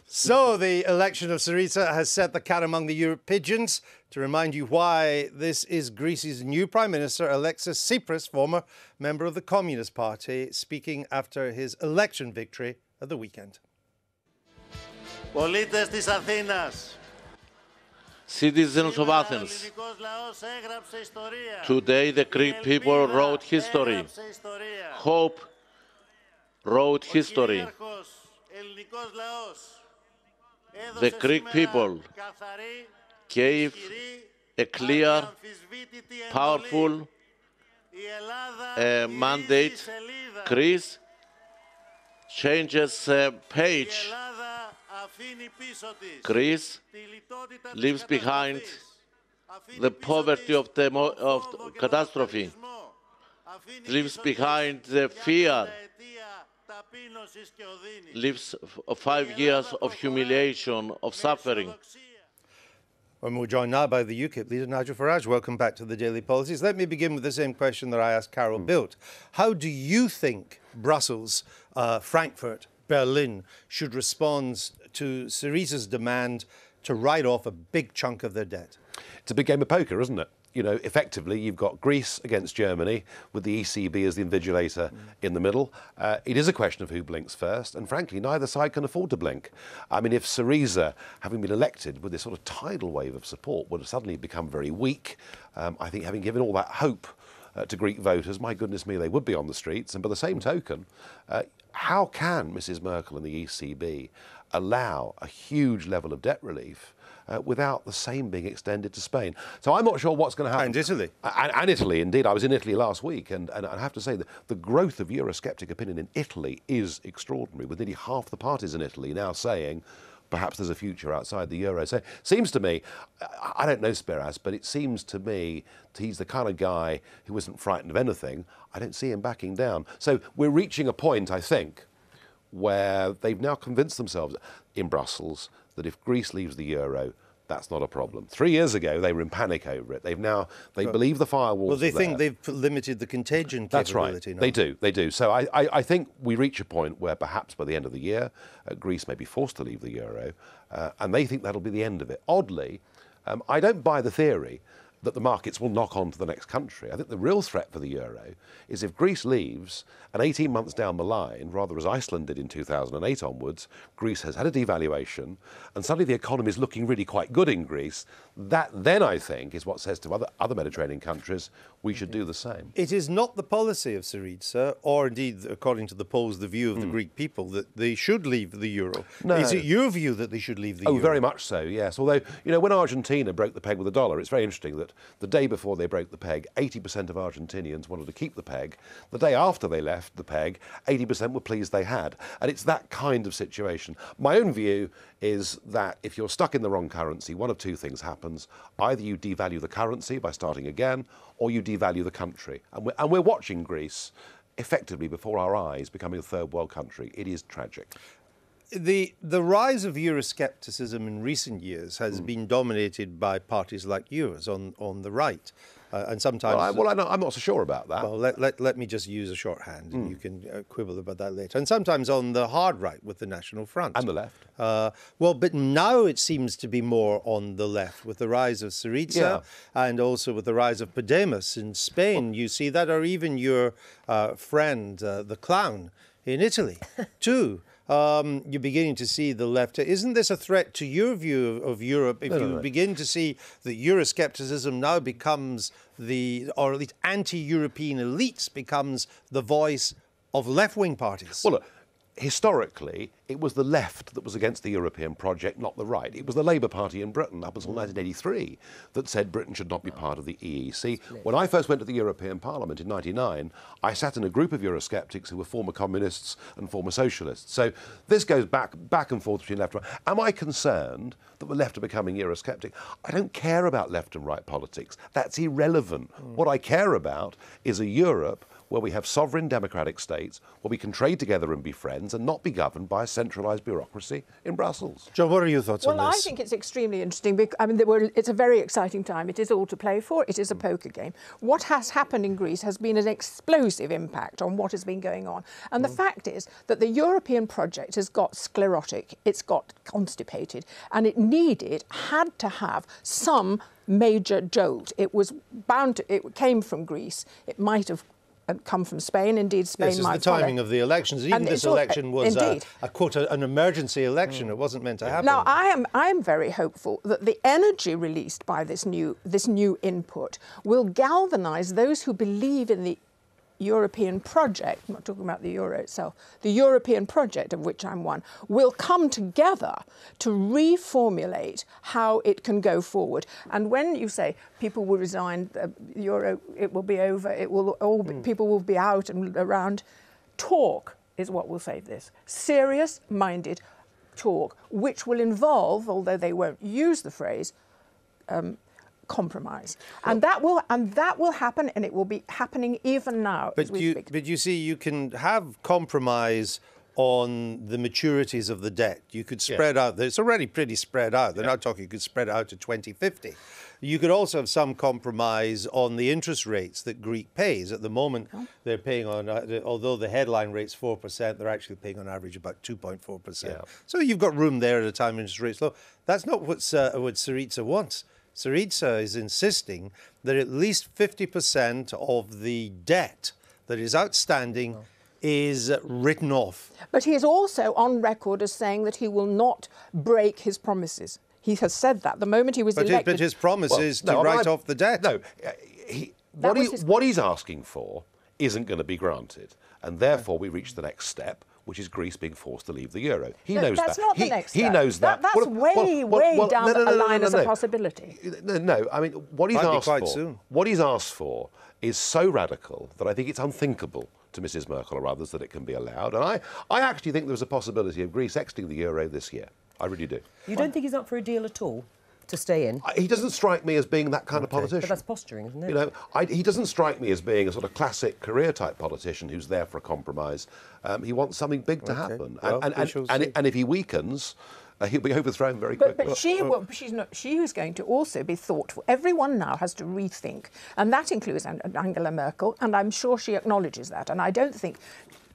So the election of Syriza has set the cat among the Europe pigeons. To remind you why, this is Greece's new Prime Minister, Alexis Tsipras, former member of the Communist Party, speaking after his election victory at the weekend. Πολίτες της Αθήνας. Citizens of Athens, today the Greek people wrote history. Hope wrote history. The Greek people gave a clear, powerful mandate. Greece changes page. Greece leaves behind the poverty of catastrophe, leaves behind the fear, leaves 5 years of humiliation, of suffering. And we're joined now by the UKIP leader, Nigel Farage. Welcome back to the Daily Politics. Let me begin with the same question that I asked Carol Bildt. How do you think Brussels, Frankfurt, Berlin should respond to Syriza's demand to write off a big chunk of their debt? It's a big game of poker, isn't it? You know, effectively, you've got Greece against Germany, with the ECB as the invigilator in the middle. It is a question of who blinks first, and frankly, neither side can afford to blink. I mean, if Syriza, having been elected with this sort of tidal wave of support, would have suddenly become very weak, I think having given all that hope to Greek voters, my goodness me, they would be on the streets. And by the same token, how can Mrs Merkel and the ECB allow a huge level of debt relief without the same being extended to Spain? So I'm not sure what's going to happen. And Italy. And Italy, indeed. I was in Italy last week, and I have to say that the growth of Eurosceptic opinion in Italy is extraordinary, with nearly half the parties in Italy now saying perhaps there's a future outside the euro. So it seems to me, I don't know Spiras, but it seems to me he's the kind of guy who isn't frightened of anything. I don't see him backing down. So we're reaching a point, I think, where they've now convinced themselves in Brussels that if Greece leaves the euro, that's not a problem. 3 years ago, they were in panic over it. They believe the firewalls. Well, they think they've limited the contagion capability. That's right. They do. So I think we reach a point where perhaps by the end of the year, Greece may be forced to leave the euro, and they think that'll be the end of it. Oddly, I don't buy the theory that the markets will knock on to the next country. I think the real threat for the euro is if Greece leaves, and 18 months down the line, rather as Iceland did in 2008 onwards, Greece has had a devaluation, and suddenly the economy is looking really quite good in Greece. That then, I think, is what says to other Mediterranean countries, we should do the same. It is not the policy of Syriza, or indeed, according to the polls, the view of the Greek people, that they should leave the euro. No. Is it your view that they should leave the euro? Oh, very much so, yes. Although, you know, when Argentina broke the peg with the dollar, it's very interesting that the day before they broke the peg, 80% of Argentinians wanted to keep the peg. The day after they left the peg, 80% were pleased they had. And it's that kind of situation. My own view is that if you're stuck in the wrong currency, one of two things happens. Either you devalue the currency by starting again, or you devalue the country. And we're watching Greece effectively before our eyes becoming a third world country. It is tragic. The rise of Euroscepticism in recent years has been dominated by parties like yours on the right. And sometimes... Well, I'm not so sure about that. Well, let me just use a shorthand, and you can quibble about that later. And sometimes on the hard right with the National Front. And the left. Well, but now it seems to be more on the left with the rise of Syriza and also with the rise of Podemos in Spain. You see that, or even your friend, the clown, in Italy, too. You're beginning to see the left. Isn't this a threat to your view of Europe if you begin to see that Euroscepticism now becomes or at least anti-European elites becomes the voice of left-wing parties? Well, look, historically, it was the left that was against the European project, not the right. It was the Labour Party in Britain up until 1983 that said Britain should not be part of the EEC. When I first went to the European Parliament in 1999, I sat in a group of Eurosceptics who were former communists and former socialists. So this goes back and forth between left and right. Am I concerned that the left are becoming Eurosceptic? I don't care about left and right politics. That's irrelevant. What I care about is a Europe where we have sovereign democratic states, where we can trade together and be friends and not be governed by a centralised bureaucracy in Brussels. John, what are your thoughts on this? Well, I think it's extremely interesting. I mean, it's a very exciting time. It is all to play for. It is a poker game. What has happened in Greece has been an explosive impact on what has been going on. And the fact is that the European project has got sclerotic, it's got constipated, and it had to have some major jolt. It was bound to, it came from Greece. It might have come from Spain. Indeed, Spain might might the timing of the elections. Even this election was an emergency election. It wasn't meant to happen. Now, I am very hopeful that the energy released by this new input will galvanise those who believe in the European project, I'm not talking about the euro itself, the European project, of which I'm one, will come together to reformulate how it can go forward. And when you say people will resign, the euro, it will be over, it will all people will be out and around, talk is what will save this. Serious-minded talk, which will involve, although they won't use the phrase, compromise, and that will happen, and it will be happening even now. But you see, you can have compromise on the maturities of the debt. You could spread out. It's already pretty spread out. They're not talking. You could spread it out to 2050. You could also have some compromise on the interest rates that Greece pays. At the moment, they're paying on, although the headline rate's 4%, they're actually paying on average about 2.4%. Yeah. So you've got room there at a time interest rates low. That's not what Syriza wants. Syriza is insisting that at least 50% of the debt that is outstanding is written off. But he is also on record as saying that he will not break his promises. He has said that the moment he was elected. But his promise is to write off the debt. No, what he's asking for isn't going to be granted, and therefore we reach the next step, which is Greece being forced to leave the euro. He knows that. That's not the next step. He knows that. That's way down the line as a possibility. No, I mean, what he's asked for is so radical that I think it's unthinkable to Mrs. Merkel or others that it can be allowed. And I actually think there's a possibility of Greece exiting the euro this year. I really do. You don't think he's up for a deal at all? To stay in? He doesn't strike me as being that kind of politician. But that's posturing, isn't it? You know, he doesn't strike me as being a sort of classic career-type politician who's there for a compromise. He wants something big to happen. Well, and if he weakens, he'll be overthrown very quickly. But she's not. She is going to also be thoughtful. Everyone now has to rethink, and that includes Angela Merkel, and I'm sure she acknowledges that. And I don't think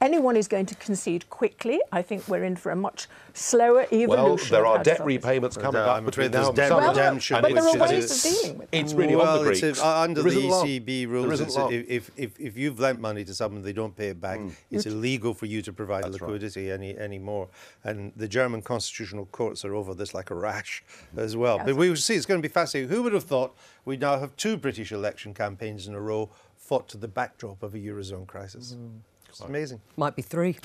anyone is going to concede quickly. I think we're in for a much slower evolution. Well, there are debt repayments coming up between now and debt redemption. But there are ways of dealing with it. It's really on the Greeks. Under the ECB rules, if you've lent money to someone, they don't pay it back. It's illegal for you to provide liquidity anymore. And the German constitutional courts are over this like a rash as well. Yes. But we will see. It's going to be fascinating. Who would have thought we'd now have 2 British election campaigns in a row fought to the backdrop of a Eurozone crisis? It's amazing. Might be 3.